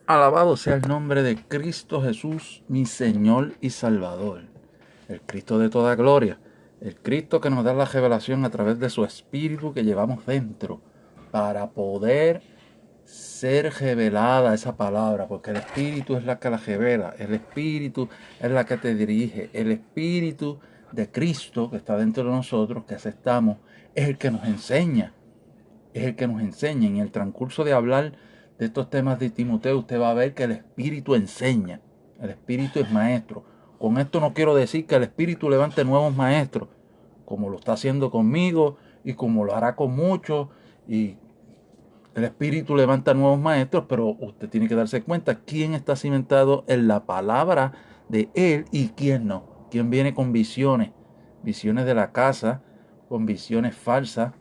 Alabado sea el nombre de Cristo Jesús, mi Señor y Salvador. El Cristo de toda gloria. El Cristo que nos da la revelación a través de su Espíritu que llevamos dentro para poder ser revelada esa palabra, porque el Espíritu es la que la revela, el Espíritu es la que te dirige, el Espíritu de Cristo que está dentro de nosotros, que aceptamos, es el que nos enseña, es el que nos enseña. En el transcurso de hablar de estos temas de Timoteo, usted va a ver que el Espíritu enseña, el Espíritu es maestro. Con esto no quiero decir que el Espíritu levante nuevos maestros, como lo está haciendo conmigo y como lo hará con muchos, y el Espíritu levanta nuevos maestros, pero usted tiene que darse cuenta quién está cimentado en la palabra de Él y quién no. Quién viene con visiones, visiones de la casa, con visiones falsas,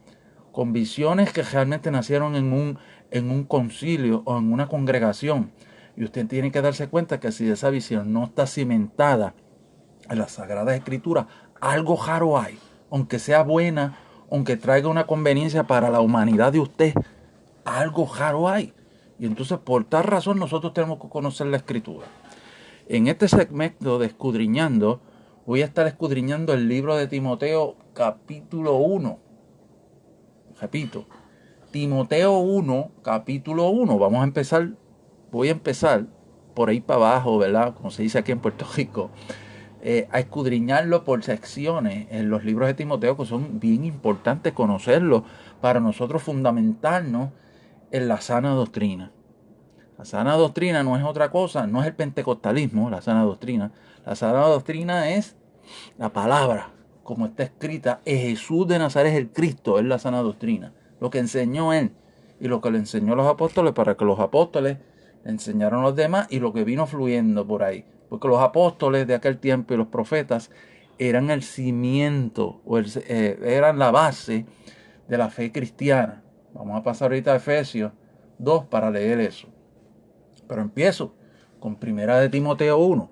con visiones que realmente nacieron en un concilio o en una congregación. Y usted tiene que darse cuenta que si esa visión no está cimentada en la Sagrada Escritura, algo raro hay. Aunque sea buena, aunque traiga una conveniencia para la humanidad de usted, algo raro hay. Y entonces por tal razón nosotros tenemos que conocer la Escritura. En este segmento de Escudriñando, voy a estar escudriñando el libro de Timoteo capítulo 1. Repito, Timoteo 1, capítulo 1. Voy a empezar por ahí para abajo, ¿verdad? Como se dice aquí en Puerto Rico, a escudriñarlo por secciones en los libros de Timoteo, que son bien importantes conocerlos para nosotros fundamentarnos en la sana doctrina. La sana doctrina no es otra cosa, no es el pentecostalismo, la sana doctrina. La sana doctrina es la palabra, como está escrita, es Jesús de Nazaret, es el Cristo, es la sana doctrina. Lo que enseñó Él y lo que le enseñó a los apóstoles para que los apóstoles le enseñaron a los demás y lo que vino fluyendo por ahí. Porque los apóstoles de aquel tiempo y los profetas eran el cimiento, eran la base de la fe cristiana. Vamos a pasar ahorita a Efesios 2 para leer eso. Pero empiezo con Primera de Timoteo 1.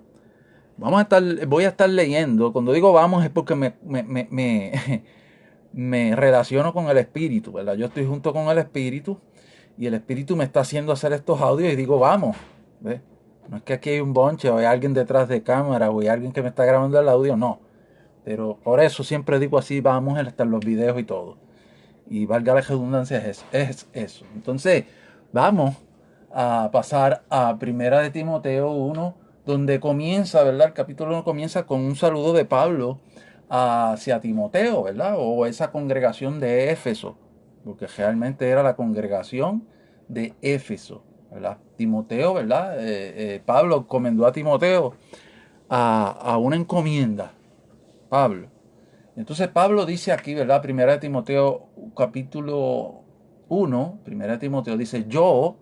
Voy a estar leyendo. Cuando digo vamos es porque me relaciono con el Espíritu, ¿verdad? Yo estoy junto con el Espíritu y el Espíritu me está haciendo hacer estos audios y digo vamos. ¿Ves? No es que aquí hay un bonche o hay alguien detrás de cámara o hay alguien que me está grabando el audio, no. Pero por eso siempre digo así, vamos, hasta en los videos y todo. Y valga la redundancia, es eso. Entonces, vamos a pasar a Primera de Timoteo 1, donde comienza, ¿verdad? El capítulo 1 comienza con un saludo de Pablo hacia Timoteo, ¿verdad? O esa congregación de Éfeso, porque realmente era la congregación de Éfeso, ¿verdad? Timoteo, ¿verdad? Pablo encomendó a Timoteo a una encomienda, Pablo. Entonces Pablo dice aquí, ¿verdad? Primera de Timoteo capítulo 1, Primera de Timoteo dice, yo,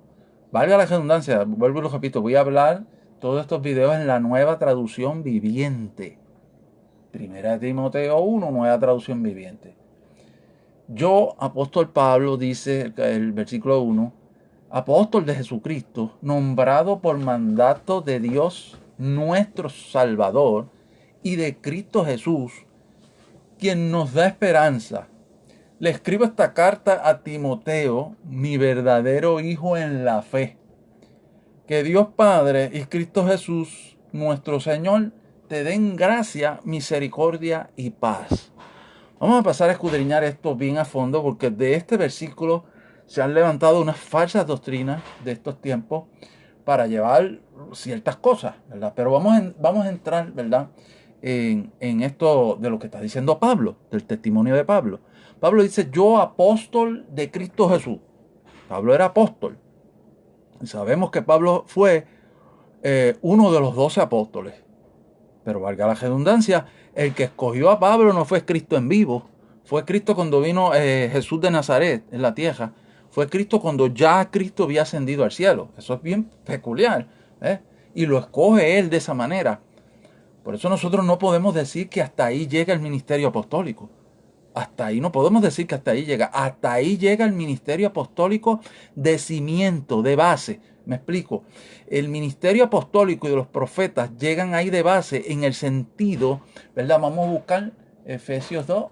valga la redundancia, vuelvo y lo repito, voy a hablar todos estos videos en la nueva traducción viviente. Primera de Timoteo 1, nueva traducción viviente. Yo, apóstol Pablo, dice el versículo 1, apóstol de Jesucristo, nombrado por mandato de Dios nuestro Salvador y de Cristo Jesús, quien nos da esperanza. Le escribo esta carta a Timoteo, mi verdadero hijo en la fe. Que Dios Padre y Cristo Jesús, nuestro Señor, te den gracia, misericordia y paz. Vamos a pasar a escudriñar esto bien a fondo porque de este versículo se han levantado unas falsas doctrinas de estos tiempos para llevar ciertas cosas, ¿verdad? Pero vamos a entrar, ¿verdad? En esto de lo que está diciendo Pablo, del testimonio de Pablo. Pablo dice, yo apóstol de Cristo Jesús. Pablo era apóstol. Y sabemos que Pablo fue uno de los 12 apóstoles. Pero valga la redundancia, el que escogió a Pablo no fue Cristo en vivo. Fue Cristo cuando vino Jesús de Nazaret en la tierra. Fue Cristo cuando ya Cristo había ascendido al cielo. Eso es bien peculiar. ¿Eh? Y lo escoge él de esa manera. Por eso nosotros no podemos decir que hasta ahí llega el ministerio apostólico. Hasta ahí no podemos decir que hasta ahí llega. Hasta ahí llega el ministerio apostólico de cimiento, de base. Me explico. El ministerio apostólico y de los profetas llegan ahí de base en el sentido, ¿verdad? Vamos a buscar Efesios 2.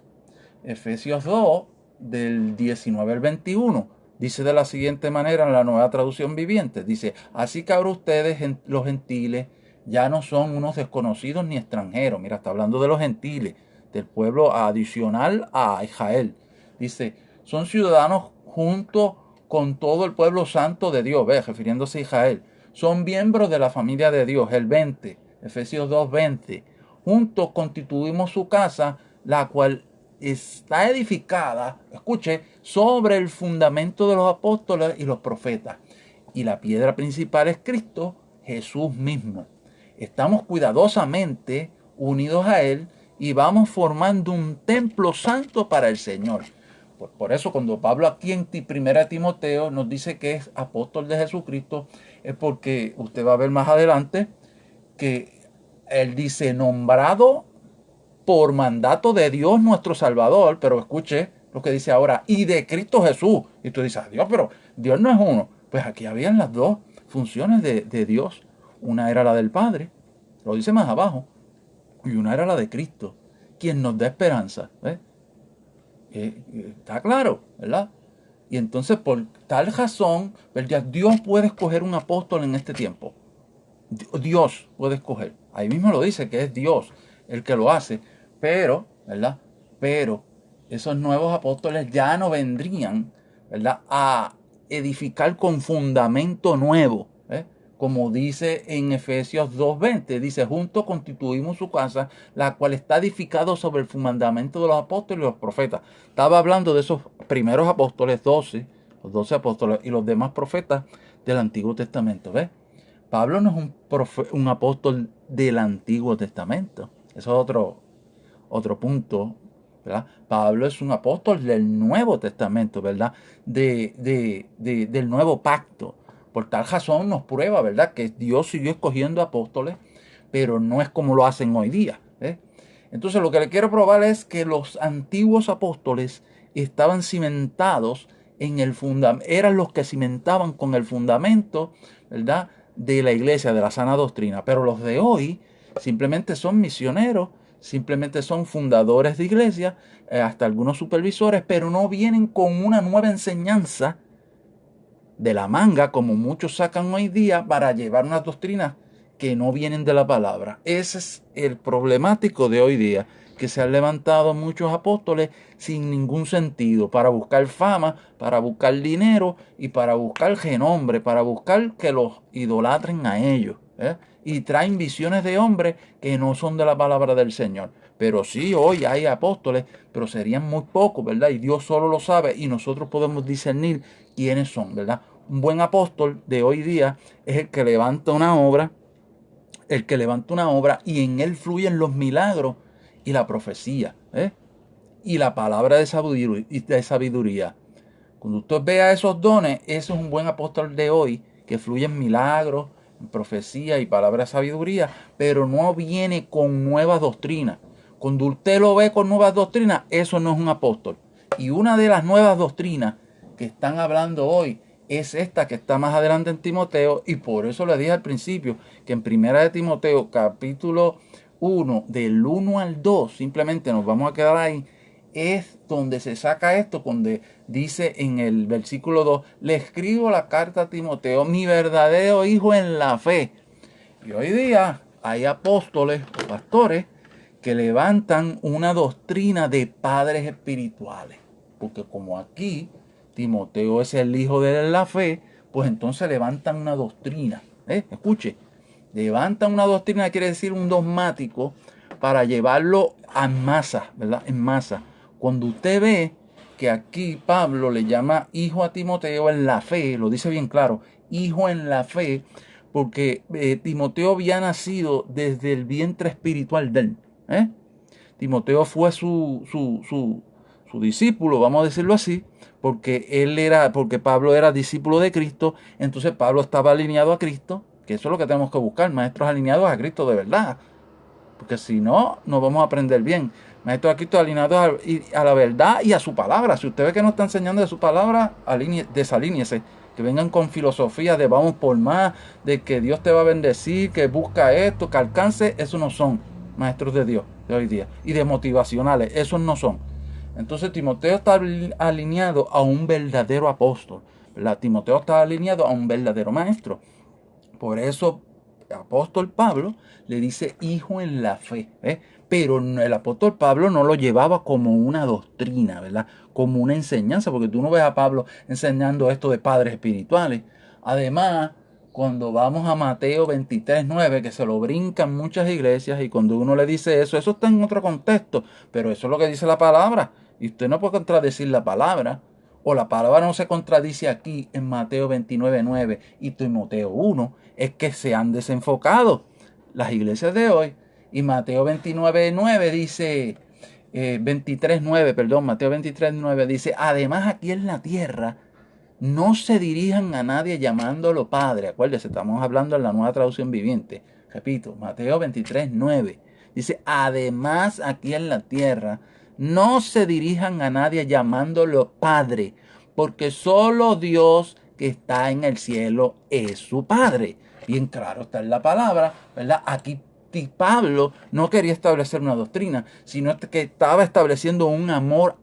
Efesios 2 del 19 al 21. Dice de la siguiente manera en la Nueva Traducción Viviente. Dice, así que ahora ustedes, los gentiles, ya no son unos desconocidos ni extranjeros. Mira, está hablando de los gentiles, del pueblo adicional a Israel. Dice, son ciudadanos junto con todo el pueblo santo de Dios, ¿ves? Refiriéndose a Israel. Son miembros de la familia de Dios, el 20, Efesios 2:20. Juntos constituimos su casa, la cual está edificada, escuche, sobre el fundamento de los apóstoles y los profetas. Y la piedra principal es Cristo, Jesús mismo. Estamos cuidadosamente unidos a Él y vamos formando un templo santo para el Señor. Por eso cuando Pablo aquí en 1 Timoteo nos dice que es apóstol de Jesucristo, es porque usted va a ver más adelante que él dice nombrado por mandato de Dios nuestro Salvador, pero escuche lo que dice ahora, y de Cristo Jesús. Y tú dices, Dios, pero Dios no es uno. Pues aquí habían las dos funciones de Dios. Una era la del Padre, lo dice más abajo, y una era la de Cristo, quien nos da esperanza. ¿Ves? Está claro, ¿verdad? Y entonces por tal razón, ¿verdad? Dios puede escoger un apóstol en este tiempo. Dios puede escoger. Ahí mismo lo dice que es Dios el que lo hace. Pero, ¿verdad? Pero esos nuevos apóstoles ya no vendrían, ¿verdad? A edificar con fundamento nuevo. Como dice en Efesios 2:20, dice, juntos constituimos su casa, la cual está edificada sobre el fundamento de los apóstoles y los profetas. Estaba hablando de esos primeros apóstoles, los 12 apóstoles y los demás profetas del Antiguo Testamento. ¿Ves? Pablo no es un apóstol del Antiguo Testamento. Eso es otro punto, ¿verdad? Pablo es un apóstol del Nuevo Testamento, ¿verdad? Del nuevo pacto. Por tal razón nos prueba, ¿verdad? Que Dios siguió escogiendo apóstoles, pero no es como lo hacen hoy día. Entonces lo que le quiero probar es que los antiguos apóstoles estaban cimentados en el fundamento, eran los que cimentaban con el fundamento, ¿verdad? De la iglesia, de la sana doctrina. Pero los de hoy simplemente son misioneros, simplemente son fundadores de iglesias, hasta algunos supervisores, pero no vienen con una nueva enseñanza de la manga, como muchos sacan hoy día, para llevar unas doctrinas que no vienen de la palabra. Ese es el problemático de hoy día, que se han levantado muchos apóstoles sin ningún sentido, para buscar fama, para buscar dinero y para buscar renombre, para buscar que los idolatren a ellos. Y traen visiones de hombres que no son de la palabra del Señor. Pero sí, hoy hay apóstoles, pero serían muy pocos, ¿verdad? Y Dios solo lo sabe y nosotros podemos discernir quiénes son, ¿verdad? Un buen apóstol de hoy día es el que levanta una obra, y en él fluyen los milagros y la profecía, y la palabra de sabiduría. Cuando usted vea esos dones, ese es un buen apóstol de hoy, que fluye en milagros, en profecía y palabra de sabiduría, pero no viene con nuevas doctrinas. Cuando usted lo ve con nuevas doctrinas, eso no es un apóstol. Y una de las nuevas doctrinas que están hablando hoy es esta que está más adelante en Timoteo, y por eso le dije al principio que en Primera de Timoteo, capítulo 1, del 1 al 2, simplemente nos vamos a quedar ahí, es donde se saca esto, donde dice en el versículo 2, le escribo la carta a Timoteo, mi verdadero hijo en la fe. Y hoy día hay apóstoles o pastores que levantan una doctrina de padres espirituales. Porque como aquí Timoteo es el hijo de la fe, pues entonces levantan una doctrina. Escuche, levantan una doctrina, quiere decir un dogmático, para llevarlo a masa, ¿verdad? En masa. Cuando usted ve que aquí Pablo le llama hijo a Timoteo en la fe, lo dice bien claro, hijo en la fe, porque Timoteo había nacido desde el vientre espiritual de él. Timoteo fue su discípulo, vamos a decirlo así, porque Pablo era discípulo de Cristo, entonces Pablo estaba alineado a Cristo, que eso es lo que tenemos que buscar, maestros alineados a Cristo de verdad, porque si no, no vamos a aprender bien. Maestros a Cristo alineados a la verdad y a su palabra. Si usted ve que no está enseñando de su palabra, desalíñese. Que vengan con filosofía de vamos por más, de que Dios te va a bendecir, que busca esto, que alcance. Esos no son maestros de Dios de hoy día. Y de motivacionales, esos no son. Entonces Timoteo está alineado a un verdadero apóstol, ¿verdad? Timoteo está alineado a un verdadero maestro. Por eso el apóstol Pablo le dice hijo en la fe, ¿eh? Pero el apóstol Pablo no lo llevaba como una doctrina, ¿verdad? Como una enseñanza, porque tú no ves a Pablo enseñando esto de padres espirituales. Además, cuando vamos a Mateo 23:9, que se lo brincan muchas iglesias, y cuando uno le dice eso está en otro contexto, pero eso es lo que dice la palabra, y usted no puede contradecir la palabra. O la palabra no se contradice aquí en Mateo 29:9 y Timoteo 1, es que se han desenfocado las iglesias de hoy. Y Mateo 29:9 dice, 23:9, perdón, Mateo 23:9 dice, además aquí en la tierra no se dirijan a nadie llamándolo Padre. Acuérdese, estamos hablando en la Nueva Traducción Viviente. Repito, Mateo 23:9 dice, además aquí en la tierra no se dirijan a nadie llamándolo Padre, porque solo Dios que está en el cielo es su Padre. Bien claro está en la palabra, ¿verdad? Aquí Pablo no quería establecer una doctrina, sino que estaba estableciendo un amor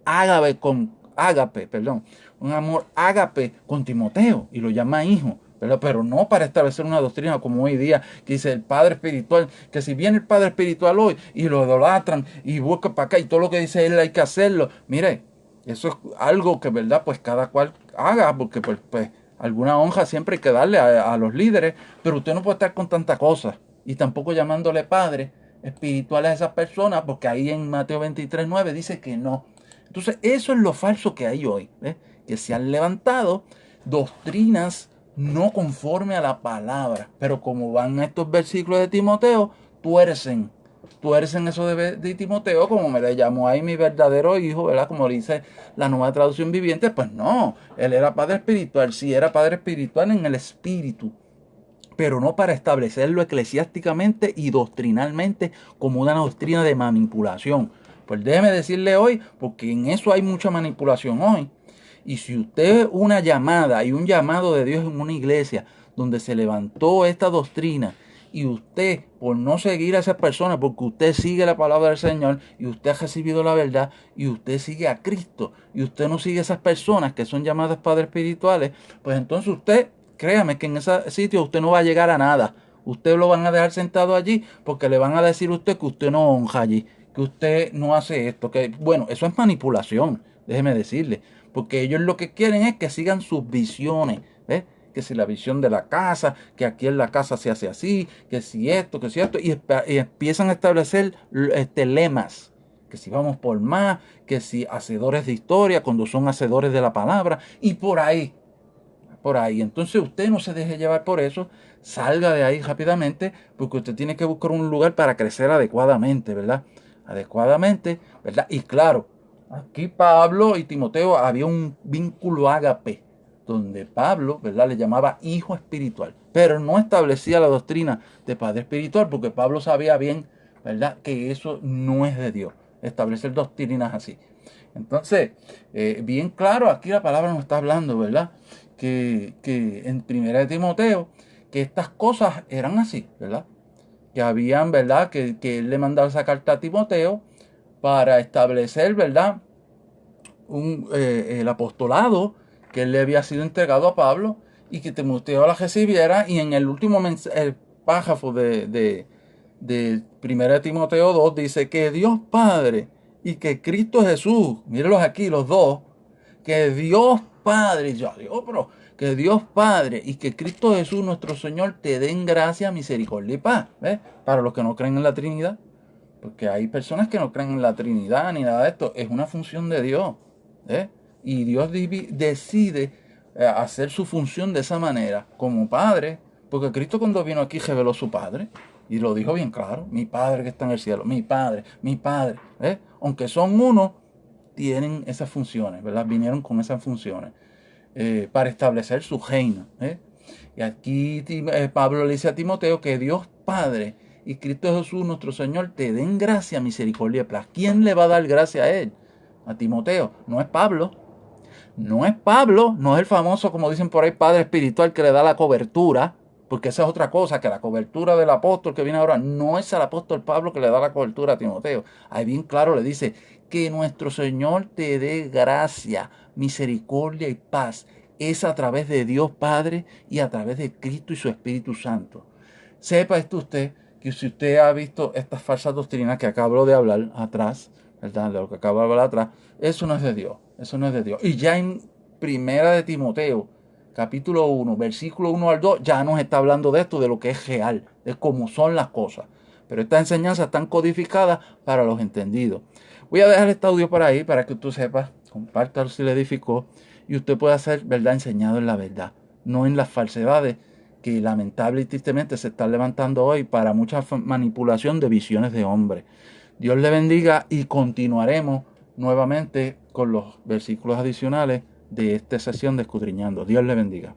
un amor ágape con Timoteo, y lo llama hijo, ¿verdad? Pero no para establecer una doctrina como hoy día, que dice el padre espiritual, que si viene el padre espiritual hoy y lo idolatran y busca para acá y todo lo que dice él hay que hacerlo. Mire, eso es algo que, ¿verdad? Pues cada cual haga, porque pues alguna honra siempre hay que darle a los líderes, pero usted no puede estar con tanta cosa y tampoco llamándole padre espiritual a esas personas, porque ahí en Mateo 23:9 dice que no. Entonces, eso es lo falso que hay hoy, ¿eh? Que se han levantado doctrinas no conforme a la palabra, pero como van estos versículos de Timoteo, tuercen eso de Timoteo, como me le llamó ahí mi verdadero hijo, ¿verdad? Como dice la Nueva Traducción Viviente, pues no, él era padre espiritual, sí era padre espiritual en el espíritu, pero no para establecerlo eclesiásticamente y doctrinalmente como una doctrina de manipulación. Pues déjeme decirle hoy, porque en eso hay mucha manipulación hoy. Y si usted una llamada y un llamado de Dios en una iglesia donde se levantó esta doctrina, y usted, por no seguir a esas personas, porque usted sigue la palabra del Señor y usted ha recibido la verdad y usted sigue a Cristo y usted no sigue a esas personas que son llamadas padres espirituales, pues entonces usted, créame que en ese sitio usted no va a llegar a nada. Usted lo van a dejar sentado allí porque le van a decir a usted que usted no honra allí, que usted no hace esto, que bueno, eso es manipulación, déjeme decirle, porque ellos lo que quieren es que sigan sus visiones, ¿ves? Que si la visión de la casa, que aquí en la casa se hace así, que si esto, y empiezan a establecer lemas, que si vamos por más, que si hacedores de historia, cuando son hacedores de la palabra, y por ahí. Entonces usted no se deje llevar por eso, salga de ahí rápidamente, porque usted tiene que buscar un lugar para crecer adecuadamente, ¿verdad? Adecuadamente, ¿verdad? Y claro, aquí Pablo y Timoteo había un vínculo ágape, donde Pablo, ¿verdad?, le llamaba hijo espiritual, pero no establecía la doctrina de padre espiritual, porque Pablo sabía bien, ¿verdad?, que eso no es de Dios, establecer doctrinas así. Entonces, bien claro, aquí la palabra nos está hablando, ¿verdad? Que en Primera de Timoteo, que estas cosas eran así, ¿verdad? Que habían, ¿verdad? Que él le mandaba esa carta a Timoteo para establecer, ¿verdad? El apostolado que él le había sido entregado a Pablo y que Timoteo la recibiera. Y en el último el párrafo de 1 Timoteo 2 dice que Dios Padre y que Cristo Jesús, mírenlos aquí los dos, que Dios Padre, yo digo, pero que Dios Padre y que Cristo Jesús nuestro Señor te den gracia, misericordia y paz, ¿ves? Para los que no creen en la Trinidad, porque hay personas que no creen en la Trinidad ni nada de esto, es una función de Dios, ¿eh? Y Dios decide hacer su función de esa manera, como Padre, porque Cristo cuando vino aquí reveló su Padre, y lo dijo bien claro, mi Padre que está en el cielo, mi Padre, ¿eh? Aunque son uno, tienen esas funciones, ¿verdad? Vinieron con esas funciones para establecer su reino, ¿eh? Y aquí Pablo le dice a Timoteo que Dios Padre y Cristo Jesús nuestro Señor te den gracia, misericordia y paz. ¿Quién le va a dar gracia a él? A Timoteo. No es Pablo. No es Pablo. No es el famoso, como dicen por ahí, padre espiritual que le da la cobertura. Porque esa es otra cosa, que la cobertura del apóstol que viene ahora no es al apóstol Pablo que le da la cobertura a Timoteo. Ahí bien claro le dice que nuestro Señor te dé gracia, misericordia y paz. Es a través de Dios Padre y a través de Cristo y su Espíritu Santo. Sepa esto usted, que si usted ha visto estas falsas doctrinas que acabo de hablar atrás, ¿verdad? De lo que acabo de hablar atrás, eso no es de Dios, eso no es de Dios. Y ya en Primera de Timoteo, capítulo 1, versículo 1 al 2, ya nos está hablando de esto, de lo que es real, de cómo son las cosas. Pero estas enseñanzas están codificadas para los entendidos. Voy a dejar este audio por ahí para que tú sepas, compártalo si le edificó, y usted pueda ser, ¿verdad?, enseñado en la verdad, no en las falsedades que lamentable y tristemente se están levantando hoy para mucha manipulación de visiones de hombres. Dios le bendiga y continuaremos nuevamente con los versículos adicionales de esta sesión de Escudriñando. Dios le bendiga.